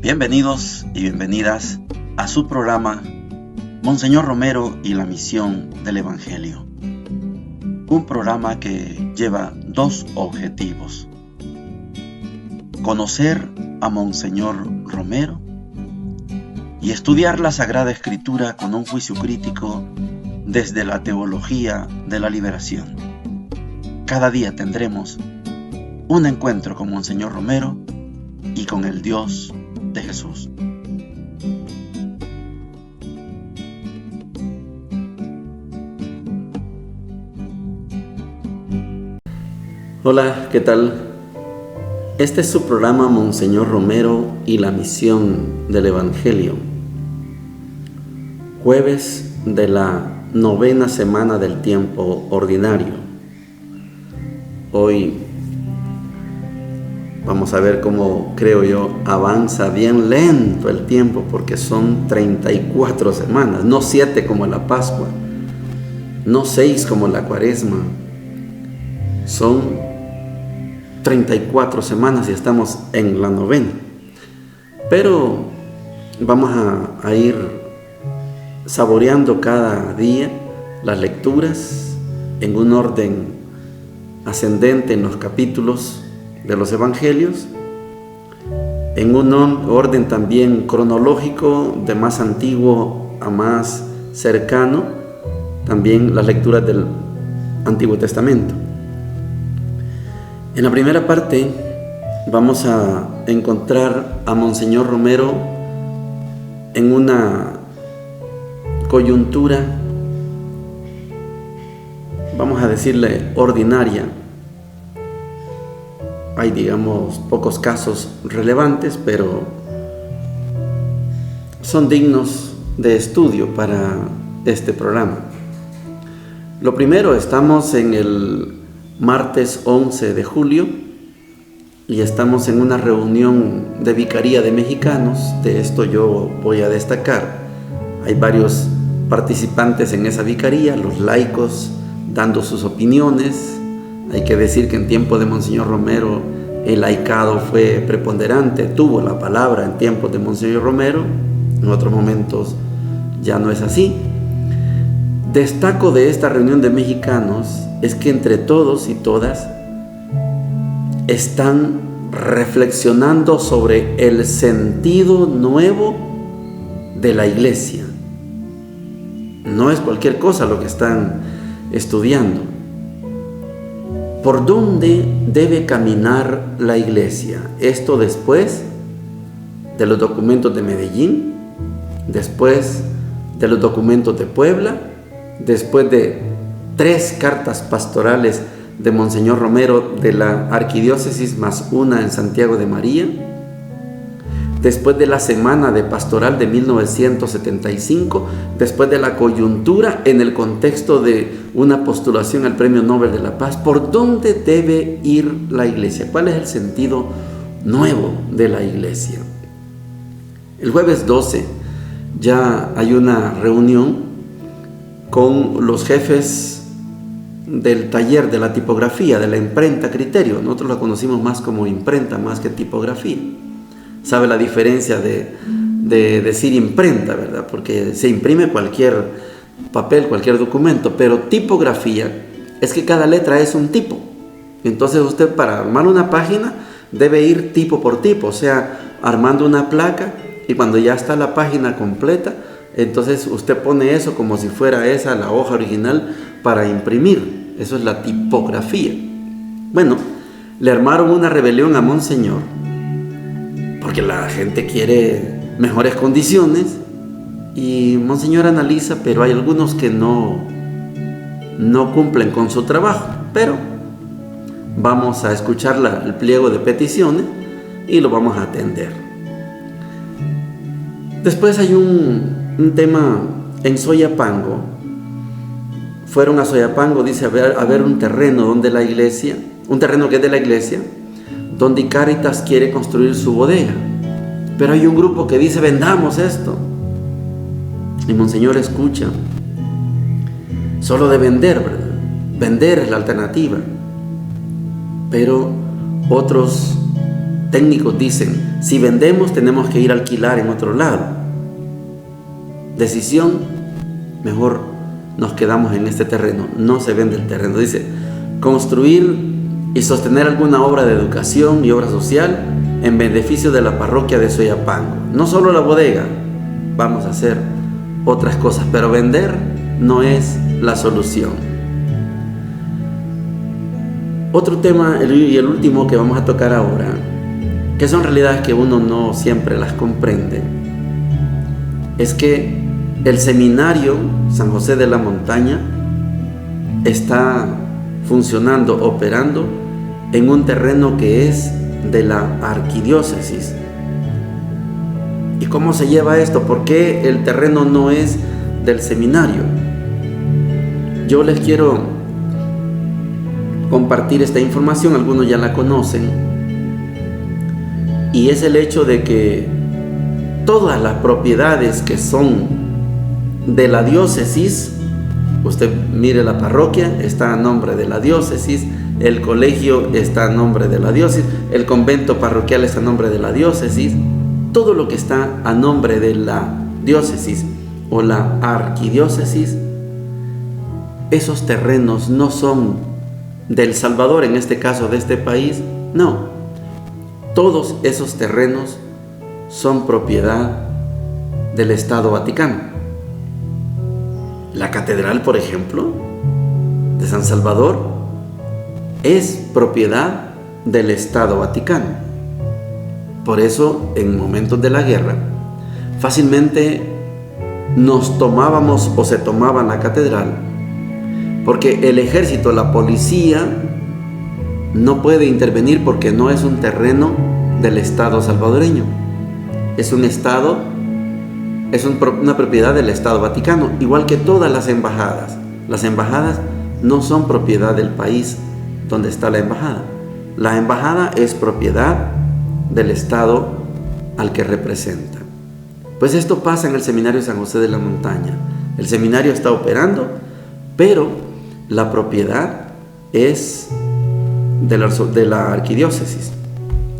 Bienvenidos y bienvenidas a su programa Monseñor Romero y la misión del Evangelio. Un programa que lleva dos objetivos: conocer a Monseñor Romero y estudiar la Sagrada Escritura con un juicio crítico desde la teología de la liberación. Cada día tendremos un encuentro con Monseñor Romero y con el Dios de Jesús. Hola, ¿qué tal? Este es su programa Monseñor Romero y la misión del Evangelio. Jueves de la 9ª semana del tiempo ordinario. Hoy vamos a ver cómo, creo yo, avanza bien lento el tiempo, porque son 34 semanas, no 7 como la Pascua, no 6 como la Cuaresma. Son 34 semanas y estamos en la 9ª. Pero vamos a ir saboreando cada día las lecturas en un orden ascendente en los capítulos de los evangelios, en un orden también cronológico, de más antiguo a más cercano, también las lecturas del Antiguo Testamento. En la primera parte vamos a encontrar a Monseñor Romero en una coyuntura, vamos a decirle, ordinaria. Hay, digamos, pocos casos relevantes, pero son dignos de estudio para este programa. Lo primero, estamos en el martes 11 de julio y estamos en una reunión de Vicaría de Mexicanos. De esto yo voy a destacar. Hay varios participantes en esa vicaría, los laicos dando sus opiniones. Hay que decir que en tiempo de Monseñor Romero el laicado fue preponderante, tuvo la palabra en tiempos de Monseñor Romero. En otros momentos ya no es así. Destaco de esta reunión de mexicanos es que entre todos y todas están reflexionando sobre el sentido nuevo de la Iglesia. No es cualquier cosa lo que están estudiando. ¿Por dónde debe caminar la Iglesia? Esto después de los documentos de Medellín, después de los documentos de Puebla, después de 3 cartas pastorales de Monseñor Romero de la Arquidiócesis más una en Santiago de María, después de la Semana de Pastoral de 1975, después de la coyuntura en el contexto de una postulación al Premio Nobel de la Paz. ¿Por dónde debe ir la Iglesia? ¿Cuál es el sentido nuevo de la Iglesia? El jueves 12 ya hay una reunión con los jefes del taller de la tipografía, de la imprenta Criterio. Nosotros la conocimos más como imprenta, más que tipografía. Sabe la diferencia de decir imprenta, ¿verdad? Porque se imprime cualquier papel, cualquier documento, pero tipografía es que cada letra es un tipo. Entonces usted, para armar una página, debe ir tipo por tipo, o sea, armando una placa, y cuando ya está la página completa, entonces usted pone eso como si fuera esa la hoja original para imprimir. Eso es la tipografía. Bueno, le armaron una rebelión a Monseñor porque la gente quiere mejores condiciones, y Monseñor analiza, pero hay algunos que no cumplen con su trabajo. Pero vamos a escuchar el pliego de peticiones y lo vamos a atender. Después hay un tema en Soyapango. Fueron a Soyapango, dice, a ver un terreno donde la iglesia, un terreno que es de la iglesia, donde Cáritas quiere construir su bodega. Pero hay un grupo que dice, vendamos esto. Y Monseñor escucha. Solo de vender, ¿verdad? Vender es la alternativa. Pero otros técnicos dicen, Si vendemos, tenemos que ir a alquilar en otro lado. Decisión, mejor nos quedamos en este terreno. No se vende el terreno. Dice, construir y sostener alguna obra de educación y obra social en beneficio de la parroquia de Soyapango. No solo la bodega, vamos a hacer otras cosas, pero vender no es la solución. Otro tema, y el último que vamos a tocar ahora, que son realidades que uno no siempre las comprende, es que el seminario San José de la Montaña está funcionando, operando en un terreno que es de la arquidiócesis. ¿Y cómo se lleva esto? ¿Por qué el terreno no es del seminario? Yo les quiero compartir esta información, algunos ya la conocen, y es el hecho de que todas las propiedades que son de la diócesis, usted mire la parroquia, está a nombre de la diócesis, el colegio está a nombre de la diócesis, el convento parroquial está a nombre de la diócesis, todo lo que está a nombre de la diócesis o la arquidiócesis, esos terrenos no son del Salvador, en este caso de este país, no. Todos esos terrenos son propiedad del Estado Vaticano. La catedral, por ejemplo, de San Salvador, es propiedad del Estado Vaticano. Por eso, en momentos de la guerra, fácilmente nos tomábamos o se tomaban la catedral, porque el ejército, la policía, no puede intervenir porque no es un terreno del Estado salvadoreño. Es un Estado, es una propiedad del Estado Vaticano, igual que todas las embajadas. Las embajadas no son propiedad del país donde está la embajada. La embajada es propiedad del Estado al que representa. Pues esto pasa en el Seminario San José de la Montaña. El seminario está operando, pero la propiedad es de la arquidiócesis.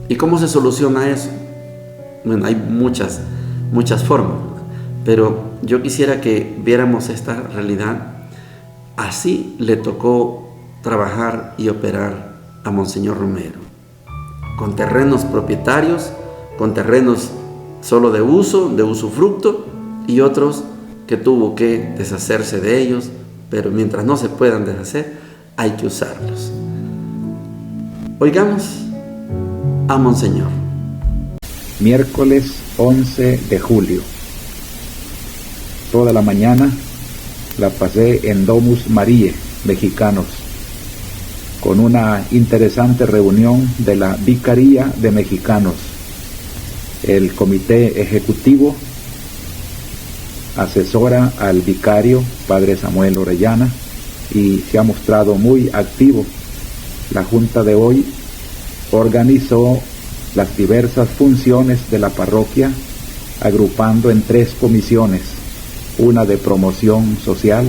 ¿Y cómo se soluciona eso? Bueno, hay muchas formas, pero yo quisiera que viéramos esta realidad. Así le tocó trabajar y operar a Monseñor Romero, con terrenos propietarios, con terrenos solo de usufructo, y otros que tuvo que deshacerse de ellos, pero mientras no se puedan deshacer, hay que usarlos. Oigamos a Monseñor. Miércoles 11 de julio. Toda la mañana la pasé en Domus Mariae, Mexicanos, con una interesante reunión de la Vicaría de Mexicanos. El comité ejecutivo asesora al vicario, Padre Samuel Orellana, y se ha mostrado muy activo. La junta de hoy organizó las diversas funciones de la parroquia, agrupando en 3 comisiones: una de promoción social,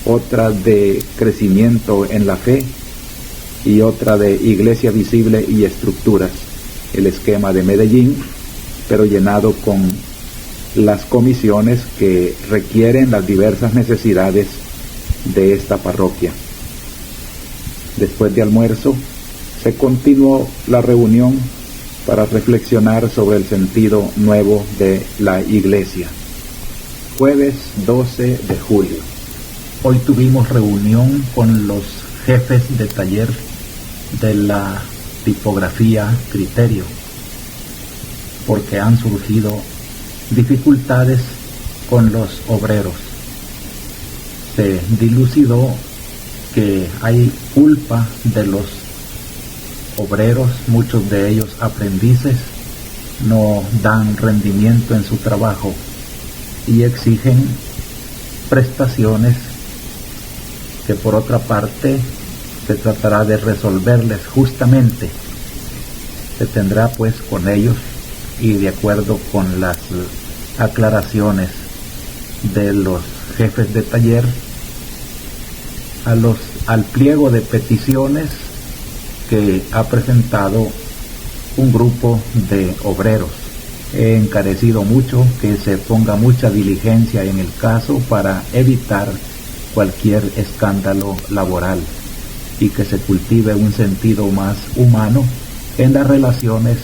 otra de crecimiento en la fe y otra de iglesia visible y estructuras. El esquema de Medellín, pero llenado con las comisiones que requieren las diversas necesidades de esta parroquia. Después de almuerzo, se continuó la reunión para reflexionar sobre el sentido nuevo de la iglesia. Jueves 12 de julio. Hoy tuvimos reunión con los jefes de taller de la tipografía Criterio, porque han surgido dificultades con los obreros. Se dilucidó que hay culpa de los obreros, muchos de ellos aprendices, no dan rendimiento en su trabajo y exigen prestaciones que por otra parte se tratará de resolverles justamente. Se tendrá pues con ellos, y de acuerdo con las aclaraciones de los jefes de taller, al pliego de peticiones que ha presentado un grupo de obreros. He encarecido mucho que se ponga mucha diligencia en el caso para evitar cualquier escándalo laboral y que se cultive un sentido más humano en las relaciones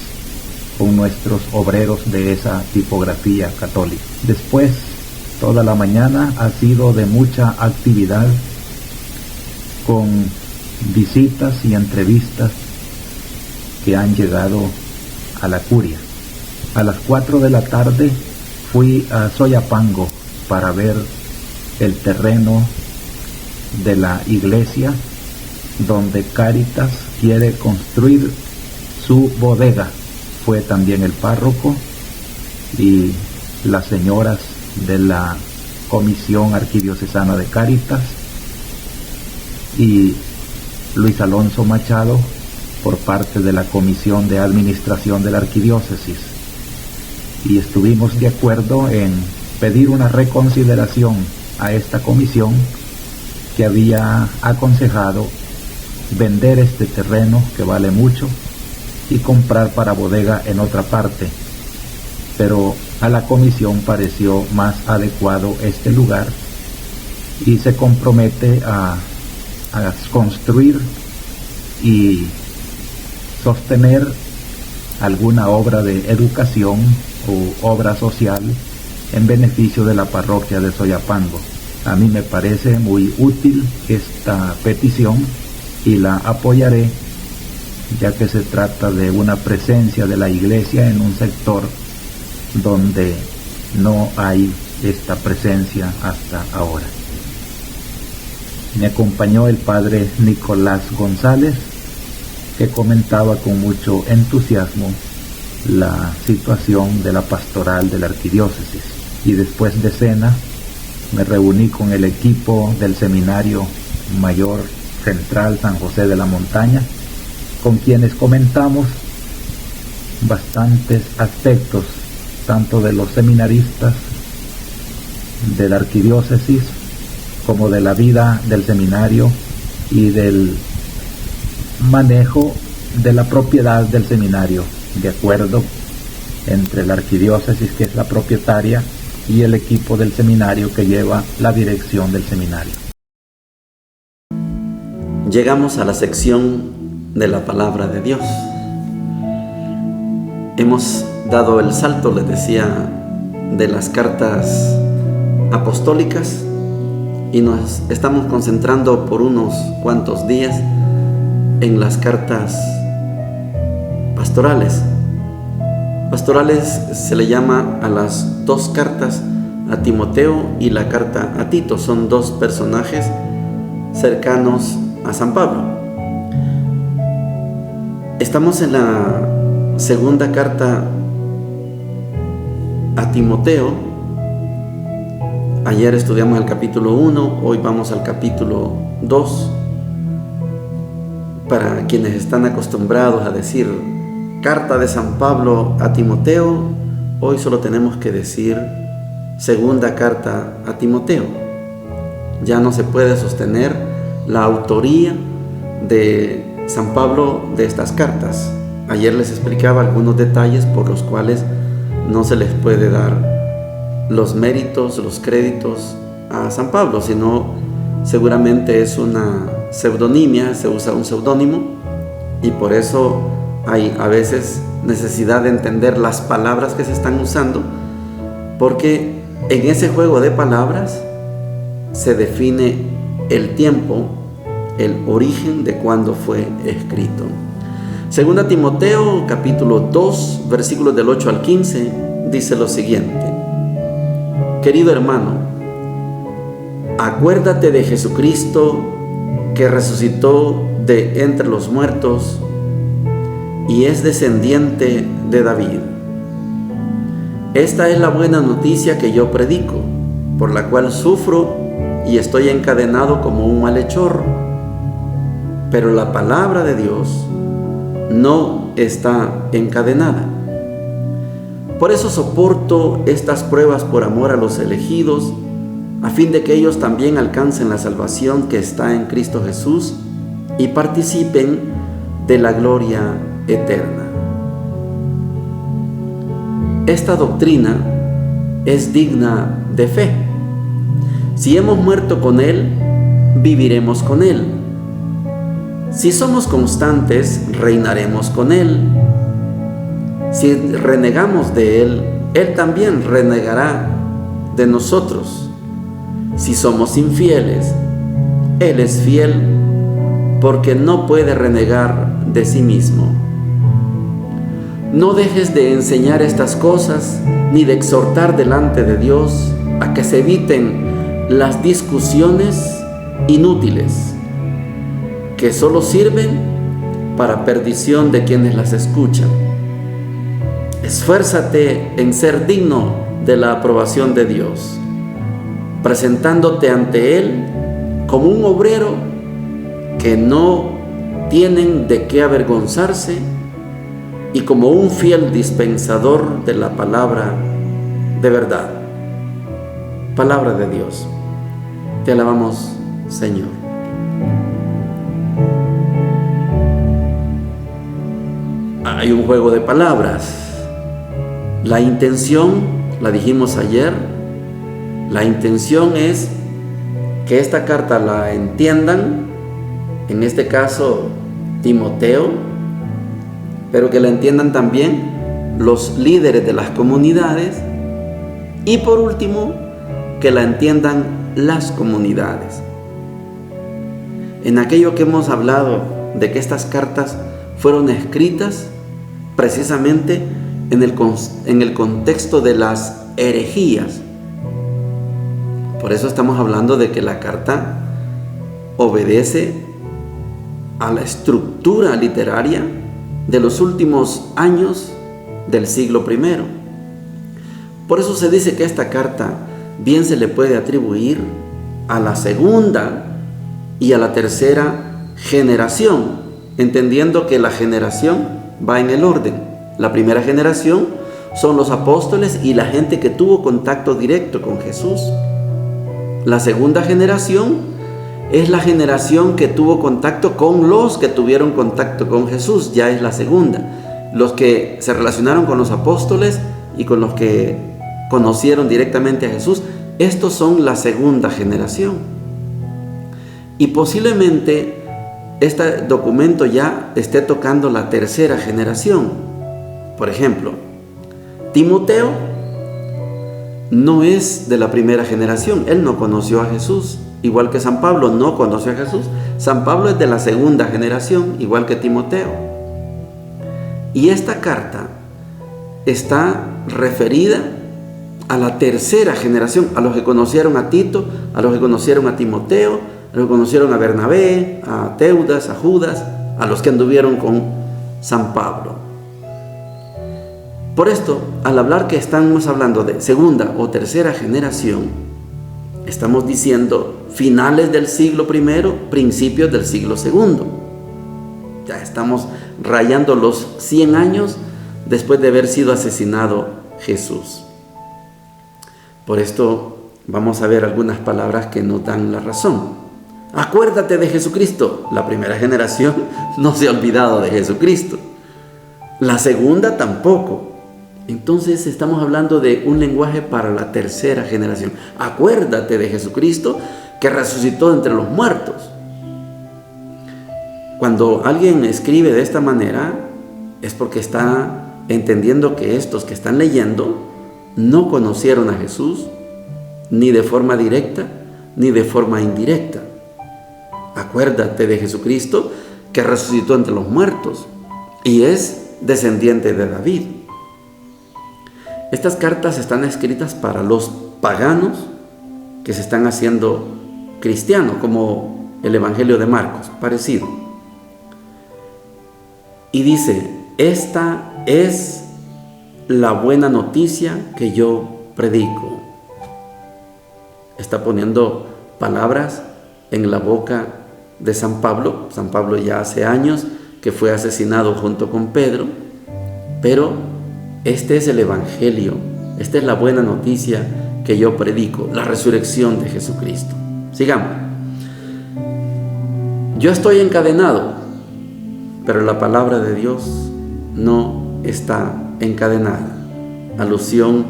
con nuestros obreros de esa tipografía católica. Después, toda la mañana ha sido de mucha actividad con visitas y entrevistas que han llegado a la curia. A las 4 de la tarde fui a Soyapango para ver el terreno de la iglesia donde Cáritas quiere construir su bodega. Fue también el párroco y las señoras de la Comisión Arquidiocesana de Cáritas y Luis Alonso Machado por parte de la Comisión de Administración de la Arquidiócesis. Y estuvimos de acuerdo en pedir una reconsideración a esta comisión que había aconsejado vender este terreno que vale mucho y comprar para bodega en otra parte, pero a la comisión pareció más adecuado este lugar y se compromete a construir y sostener alguna obra de educación o obra social en beneficio de la parroquia de Soyapango. A mí me parece muy útil esta petición y la apoyaré, ya que se trata de una presencia de la iglesia en un sector donde no hay esta presencia hasta ahora. Me acompañó el padre Nicolás González, que comentaba con mucho entusiasmo la situación de la pastoral de la arquidiócesis. Y después de cena me reuní con el equipo del Seminario Mayor Central San José de la Montaña, con quienes comentamos bastantes aspectos, tanto de los seminaristas de la arquidiócesis como de la vida del seminario y del manejo de la propiedad del seminario, de acuerdo entre la arquidiócesis, que es la propietaria, y el equipo del seminario que lleva la dirección del seminario. Llegamos a la sección de la palabra de Dios. Hemos dado el salto, les decía, de las cartas apostólicas y nos estamos concentrando por unos cuantos días en las cartas pastorales. Pastorales se le llama a las dos cartas, a Timoteo y la carta a Tito. Son dos personajes cercanos a San Pablo. Estamos en la segunda carta a Timoteo. Ayer estudiamos el capítulo 1, hoy vamos al capítulo 2. Para quienes están acostumbrados a decir carta de San Pablo a Timoteo, hoy solo tenemos que decir segunda carta a Timoteo. Ya no se puede sostener la autoría de San Pablo de estas cartas. Ayer les explicaba algunos detalles por los cuales no se les puede dar los méritos, los créditos a San Pablo, sino seguramente es una pseudonimia, se usa un seudónimo y por eso hay a veces necesidad de entender las palabras que se están usando, porque en ese juego de palabras se define el tiempo, el origen de cuándo fue escrito. Segunda Timoteo capítulo 2 versículos del 8 al 15 dice lo siguiente: Querido hermano, acuérdate de Jesucristo, que resucitó de entre los muertos y es descendiente de David. Esta es la buena noticia que yo predico, por la cual sufro y estoy encadenado como un malhechor. Pero la palabra de Dios no está encadenada. Por eso soporto estas pruebas por amor a los elegidos, a fin de que ellos también alcancen la salvación que está en Cristo Jesús y participen de la gloria eterna. esta doctrina es digna de fe. Si hemos muerto con Él, viviremos con Él. Si somos constantes, reinaremos con Él. Si renegamos de Él, Él también renegará de nosotros. Si somos infieles, Él es fiel, porque no puede renegar de sí mismo. No dejes de enseñar estas cosas, ni de exhortar delante de Dios a que se eviten las discusiones inútiles, que solo sirven para perdición de quienes las escuchan. Esfuérzate en ser digno de la aprobación de Dios, presentándote ante Él como un obrero que no tienen de qué avergonzarse y como un fiel dispensador de la palabra de verdad. Palabra de Dios. Te alabamos, Señor. Hay un juego de palabras. La intención, la dijimos ayer, la intención es que esta carta la entiendan, en este caso Timoteo, pero que la entiendan también los líderes de las comunidades y por último, que la entiendan las comunidades. En aquello que hemos hablado de que estas cartas fueron escritas precisamente en el contexto de las herejías. Por eso estamos hablando de que la carta obedece a la estructura literaria de los últimos años del siglo I. Por eso se dice que esta carta bien se le puede atribuir a la segunda y a la tercera generación, entendiendo que la generación va en el orden. La primera generación son los apóstoles y la gente que tuvo contacto directo con Jesús. La segunda generación es la generación que tuvo contacto con los que tuvieron contacto con Jesús, ya es la segunda. Los que se relacionaron con los apóstoles y con los que conocieron directamente a Jesús, estos son la segunda generación. Y posiblemente este documento ya esté tocando la tercera generación. Por ejemplo, Timoteo no es de la primera generación, él no conoció a Jesús, igual que San Pablo no conoció a Jesús. San Pablo es de la segunda generación, igual que Timoteo. Y esta carta está referida a la tercera generación, a los que conocieron a Tito, a los que conocieron a Timoteo, a los que conocieron a Bernabé, a Teudas, a Judas, a los que anduvieron con San Pablo. Por esto, al hablar que estamos hablando de segunda o tercera generación, estamos diciendo finales del siglo I, principios del siglo II. Ya estamos rayando los 100 años después de haber sido asesinado Jesús. Por esto vamos a ver algunas palabras que nos dan la razón. Acuérdate de Jesucristo. La primera generación no se ha olvidado de Jesucristo. La segunda tampoco. Entonces estamos hablando de un lenguaje para la tercera generación. Acuérdate de Jesucristo que resucitó entre los muertos. Cuando alguien escribe de esta manera es porque está entendiendo que estos que están leyendo no conocieron a Jesús ni de forma directa ni de forma indirecta. Acuérdate de Jesucristo que resucitó entre los muertos y es descendiente de David. Estas cartas están escritas para los paganos que se están haciendo cristianos, como el Evangelio de Marcos, parecido. Y dice, esta es la buena noticia que yo predico. Está poniendo palabras en la boca de San Pablo. San Pablo ya hace años que fue asesinado junto con Pedro, pero este es el Evangelio, esta es la buena noticia que yo predico, la resurrección de Jesucristo. Sigamos. Yo estoy encadenado, pero la palabra de Dios no está encadenada. alusión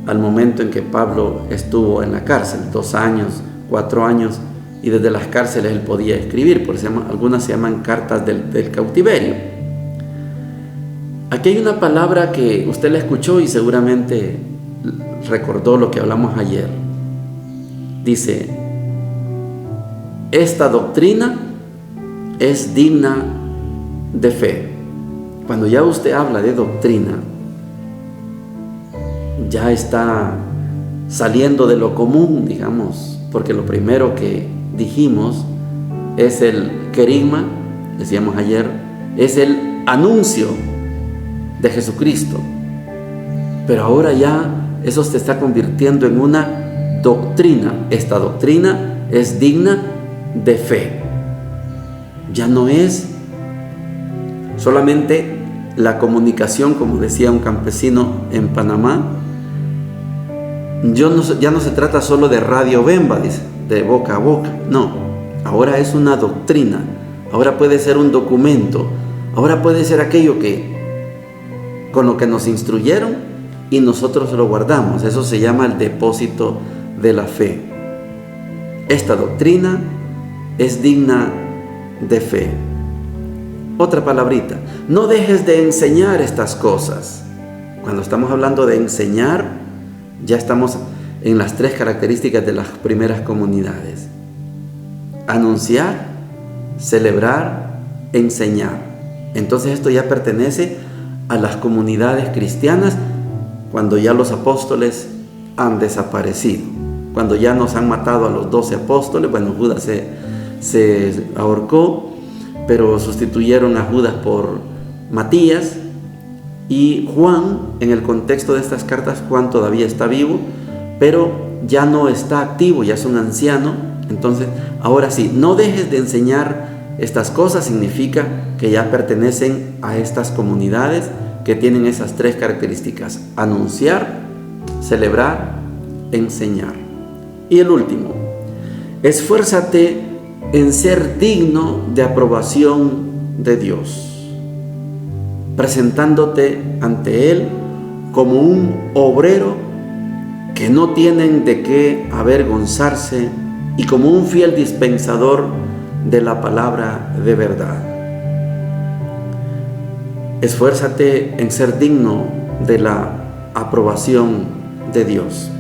al momento en que Pablo estuvo en la cárcel, 2 años, 4 años, y desde las cárceles él podía escribir, por eso algunas se llaman cartas del cautiverio. Aquí hay una palabra que usted la escuchó y seguramente recordó lo que hablamos ayer. Dice, esta doctrina es digna de fe. Cuando ya usted habla de doctrina, ya está saliendo de lo común, digamos, porque lo primero que dijimos es el querigma, decíamos ayer, es el anuncio de Jesucristo. Pero ahora ya eso se está convirtiendo en una doctrina. Esta doctrina es digna de fe. Ya no es solamente la comunicación, como decía un campesino en Panamá. Ya no se trata solo de radio bemba, dice, de boca a boca. No, ahora es una doctrina. Ahora puede ser un documento. Ahora puede ser aquello con lo que nos instruyeron y nosotros lo guardamos. Eso se llama el depósito de la fe. Esta doctrina es digna de fe. Otra palabrita, no dejes de enseñar estas cosas. Cuando estamos hablando de enseñar, ya estamos en las 3 características de las primeras comunidades: anunciar, celebrar, enseñar. Entonces esto ya pertenece a las comunidades cristianas cuando ya los apóstoles han desaparecido, cuando ya nos han matado a los 12 apóstoles. Bueno, Judas se ahorcó, pero sustituyeron a Judas por Matías. Y Juan, en el contexto de estas cartas, Juan todavía está vivo, pero ya no está activo, ya es un anciano. Entonces, ahora sí, no dejes de enseñar estas cosas, significa que ya pertenecen a estas comunidades que tienen esas 3 características: anunciar, celebrar, enseñar. Y el último, esfuérzate en ser digno de aprobación de Dios, presentándote ante Él como un obrero que no tienen de qué avergonzarse y como un fiel dispensador de la palabra de verdad. Esfuérzate en ser digno de la aprobación de Dios.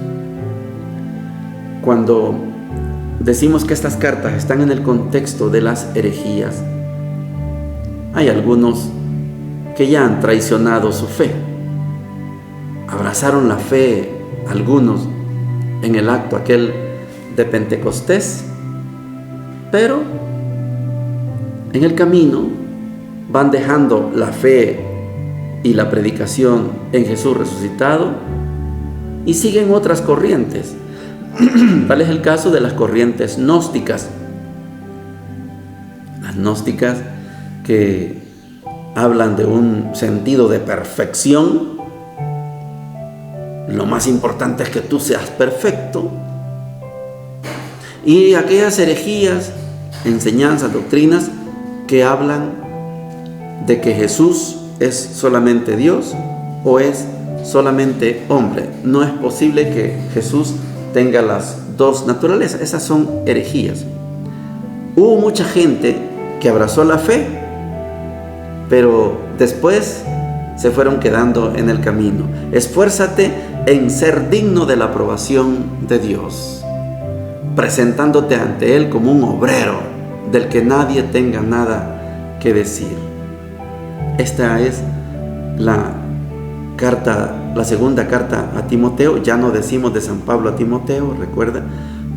Cuando decimos que estas cartas están en el contexto de las herejías, hay algunos que ya han traicionado su fe. Abrazaron la fe algunos en el acto aquel de Pentecostés, pero en el camino van dejando la fe y la predicación en Jesús resucitado y siguen otras corrientes. Tal es el caso de las corrientes gnósticas. Las gnósticas que hablan de un sentido de perfección. Lo más importante es que tú seas perfecto. Y aquellas herejías, enseñanzas, doctrinas que hablan de que Jesús es solamente Dios o es solamente hombre. No es posible que Jesús tenga las 2 naturalezas. Esas son herejías. Hubo mucha gente que abrazó la fe, pero después se fueron quedando en el camino. Esfuérzate en ser digno de la aprobación de Dios, presentándote ante Él como un obrero del que nadie tenga nada que decir. Esta es la segunda carta a Timoteo. Ya no decimos de San Pablo a Timoteo, recuerda,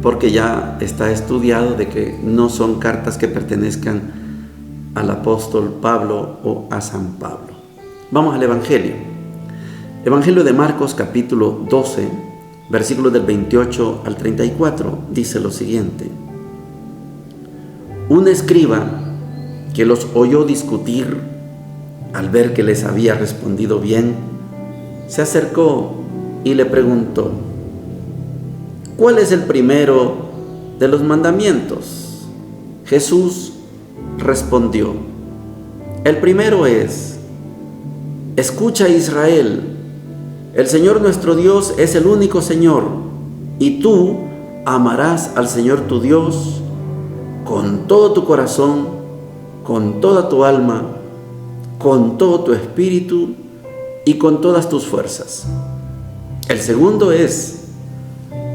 porque ya está estudiado de que no son cartas que pertenezcan al apóstol Pablo o a San Pablo. Vamos al Evangelio. Evangelio de Marcos, capítulo 12, versículos del 28 al 34, dice lo siguiente: un escriba que los oyó discutir, al ver que les había respondido bien, se acercó y le preguntó: ¿cuál es el primero de los mandamientos? Jesús respondió: el primero es: escucha, Israel, El Señor nuestro Dios es el único Señor, y tú amarás al Señor tu Dios con todo tu corazón, con toda tu alma, con todo tu espíritu y con todas tus fuerzas. El segundo es: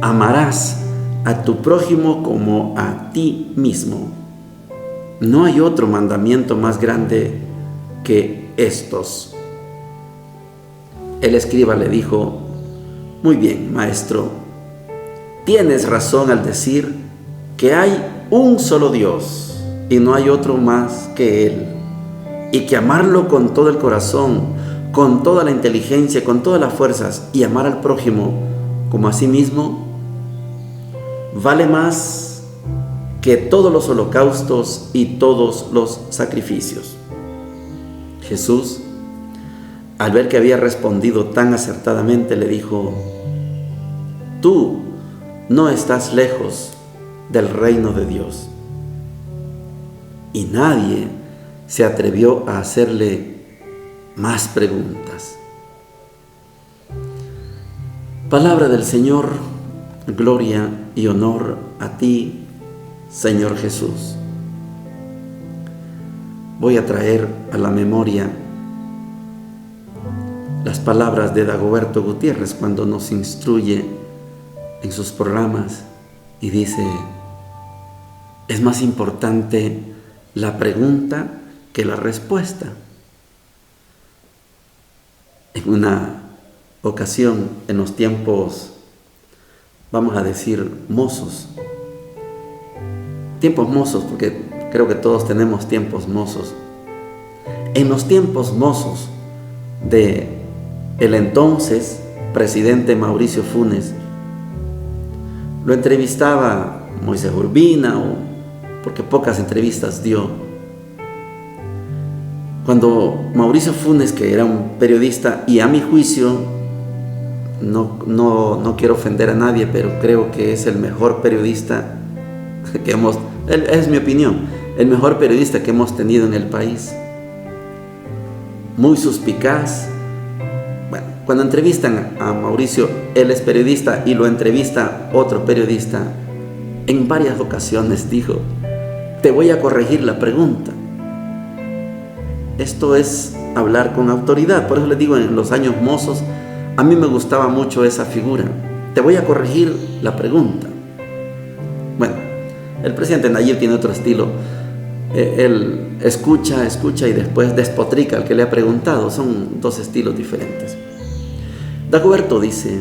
amarás a tu prójimo como a ti mismo. No hay otro mandamiento más grande que estos. El escriba le dijo: muy bien, maestro, tienes razón al decir que hay un solo Dios y no hay otro más que Él, y que amarlo con todo el corazón, con toda la inteligencia, con todas las fuerzas, y amar al prójimo como a sí mismo, vale más que todos los holocaustos y todos los sacrificios. Jesús, al ver que había respondido tan acertadamente, le dijo: tú no estás lejos del reino de Dios. Y nadie se atrevió a hacerle más preguntas. Palabra del Señor. Gloria y honor a ti, Señor Jesús. Voy a traer a la memoria las palabras de Dagoberto Gutiérrez cuando nos instruye en sus programas y dice: es más importante la pregunta que la respuesta. En una ocasión, en los tiempos, vamos a decir, mozos, porque creo que todos tenemos tiempos mozos. En los tiempos mozos de el entonces presidente Mauricio Funes, lo entrevistaba Moisés Urbina, porque pocas entrevistas dio. Cuando Mauricio Funes, que era un periodista, y a mi juicio, no quiero ofender a nadie, pero creo que es el mejor periodista que es mi opinión, el mejor periodista que hemos tenido en el país. Muy suspicaz. Bueno, cuando entrevistan a Mauricio, él es periodista y lo entrevista otro periodista, en varias ocasiones dijo: te voy a corregir la pregunta. Esto es hablar con autoridad. Por eso les digo, en los años mozos, a mí me gustaba mucho esa figura. Te voy a corregir la pregunta. Bueno, el presidente Nayib tiene otro estilo. Él escucha y después despotrica al que le ha preguntado. Son dos estilos diferentes. Dagoberto dice: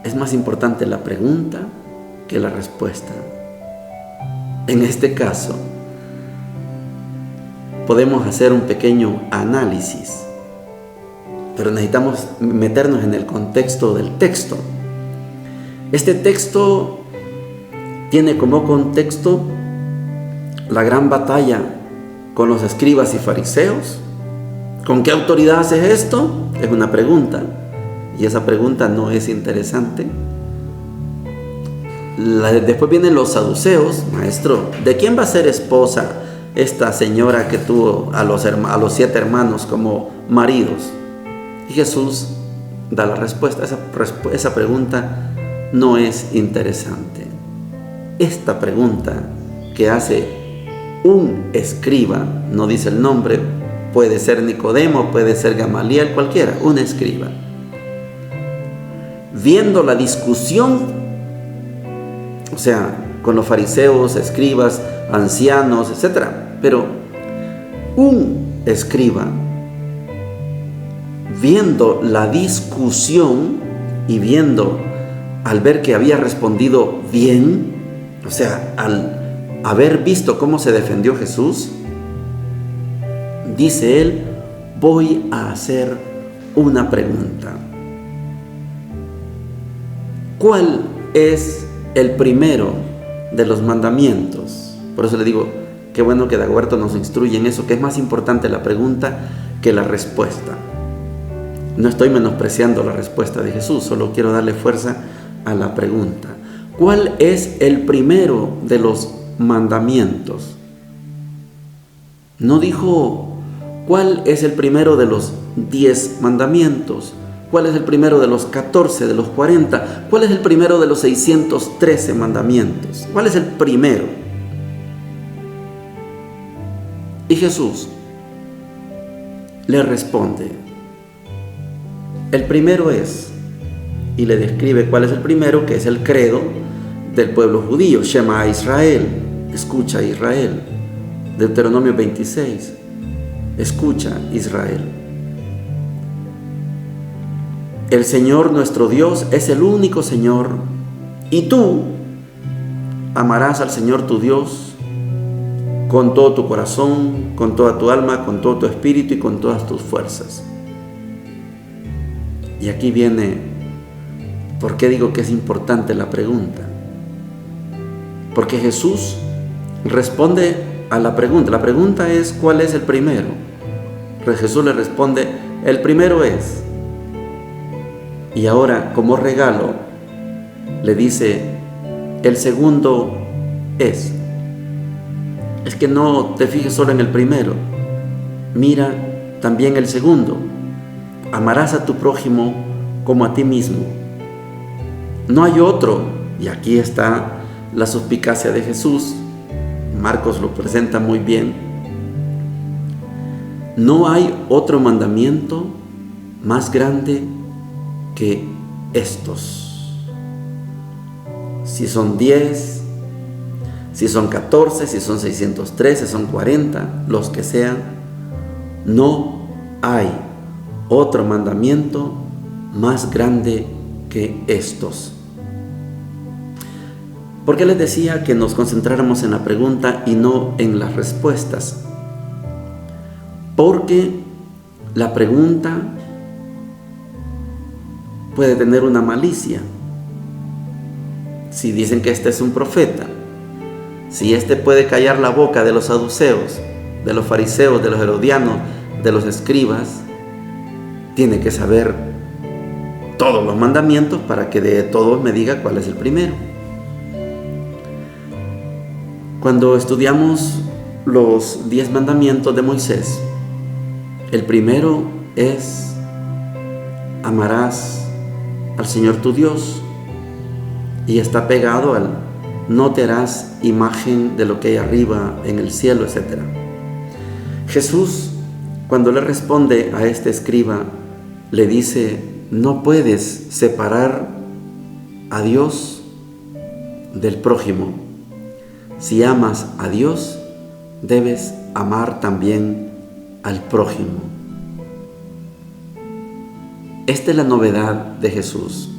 es más importante la pregunta que la respuesta. En este caso, podemos hacer un pequeño análisis, pero necesitamos meternos en el contexto del texto. Este texto tiene como contexto la gran batalla con los escribas y fariseos. ¿Con qué autoridad haces esto? Es una pregunta, y esa pregunta no es interesante. Después vienen los saduceos: maestro, ¿de quién va a ser esposa esta señora que tuvo a los 7 hermanos como maridos? Y Jesús da la respuesta. Esa pregunta no es interesante. Esta pregunta que hace un escriba, no dice el nombre, puede ser Nicodemo, puede ser Gamaliel, cualquiera, un escriba, viendo la discusión, o sea, con los fariseos, escribas, ancianos, etc. Pero un escriba, viendo la discusión y al ver que había respondido bien, o sea, al haber visto cómo se defendió Jesús, dice él: voy a hacer una pregunta. ¿Cuál es el primero de los mandamientos? Por eso le digo, qué bueno que Dagoberto nos instruye en eso, que es más importante la pregunta que la respuesta. No estoy menospreciando la respuesta de Jesús, solo quiero darle fuerza a la pregunta. ¿Cuál es el primero de los mandamientos? No dijo cuál es el primero de los 10 mandamientos, ¿Cuál es el primero de los 14, de los 40? ¿Cuál es el primero de los 613 mandamientos? ¿Cuál es el primero? Y Jesús le responde, el primero es, y le describe cuál es el primero, que es el credo del pueblo judío, Shema Israel, escucha Israel, Deuteronomio 26, escucha Israel. El Señor nuestro Dios es el único Señor, y tú amarás al Señor tu Dios con todo tu corazón, con toda tu alma, con todo tu espíritu y con todas tus fuerzas. Y aquí viene, ¿por qué digo que es importante la pregunta? Porque Jesús responde a la pregunta. La pregunta es, ¿cuál es el primero? Jesús le responde, el primero es. Y ahora, como regalo, le dice, el segundo es. Es que no te fijes solo en el primero. Mira también el segundo. Amarás a tu prójimo como a ti mismo. No hay otro. Y aquí está la suspicacia de Jesús. Marcos lo presenta muy bien. No hay otro mandamiento más grande que estos. Si son 10, si son 14, si son 613, si son 40, los que sean, no hay otro mandamiento más grande que estos. ¿Por qué les decía que nos concentráramos en la pregunta y no en las respuestas? Porque la pregunta puede tener una malicia. Si dicen que este es un profeta, si este puede callar la boca de los saduceos, de los fariseos, de los herodianos, de los escribas, tiene que saber todos los mandamientos para que de todos me diga cuál es el primero. Cuando estudiamos los 10 mandamientos de Moisés, el primero es: amarás al Señor tu Dios, y está pegado al no te harás imagen de lo que hay arriba en el cielo, etc. Jesús, cuando le responde a este escriba, le dice: no puedes separar a Dios del prójimo. Si amas a Dios, debes amar también al prójimo. Esta es la novedad de Jesús.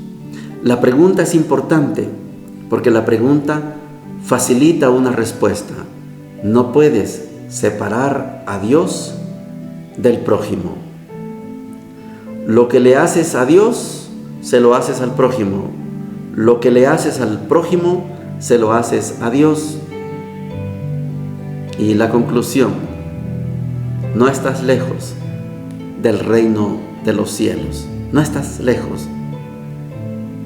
La pregunta es importante porque la pregunta facilita una respuesta. No puedes separar a Dios del prójimo. Lo que le haces a Dios, se lo haces al prójimo. Lo que le haces al prójimo, se lo haces a Dios. Y la conclusión: no estás lejos del reino de los cielos. No estás lejos.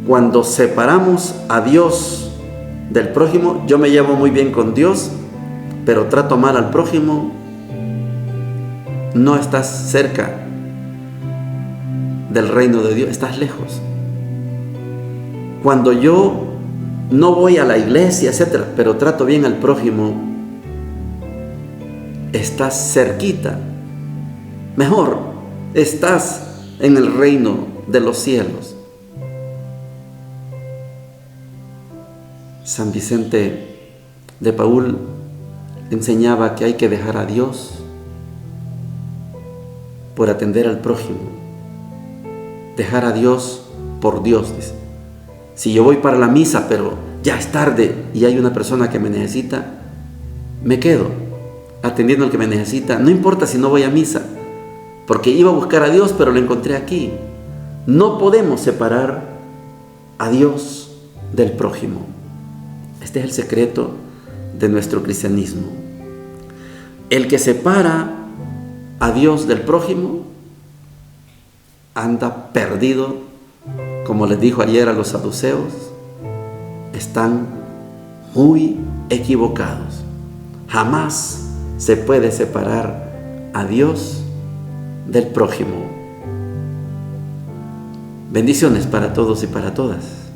Cuando separamos a Dios del prójimo, yo me llevo muy bien con Dios, pero trato mal al prójimo, no estás cerca del reino de Dios, estás lejos. Cuando yo no voy a la iglesia, etc., pero trato bien al prójimo, estás cerquita. Mejor, estás en el reino de los cielos. San Vicente de Paúl enseñaba que hay que dejar a Dios por atender al prójimo. Dejar a Dios por Dios, dice. Si yo voy para la misa, pero ya es tarde y hay una persona que me necesita, me quedo atendiendo al que me necesita. No importa si no voy a misa, porque iba a buscar a Dios, pero lo encontré aquí. No podemos separar a Dios del prójimo. Este es el secreto de nuestro cristianismo. El que separa a Dios del prójimo anda perdido, como les dijo ayer a los saduceos. Están muy equivocados. Jamás se puede separar a Dios del prójimo. Bendiciones para todos y para todas.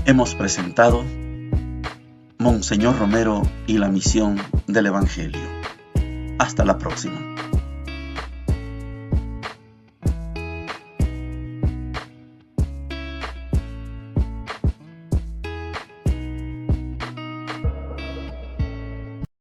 Hemos presentado Monseñor Romero y la misión del Evangelio. Hasta la próxima.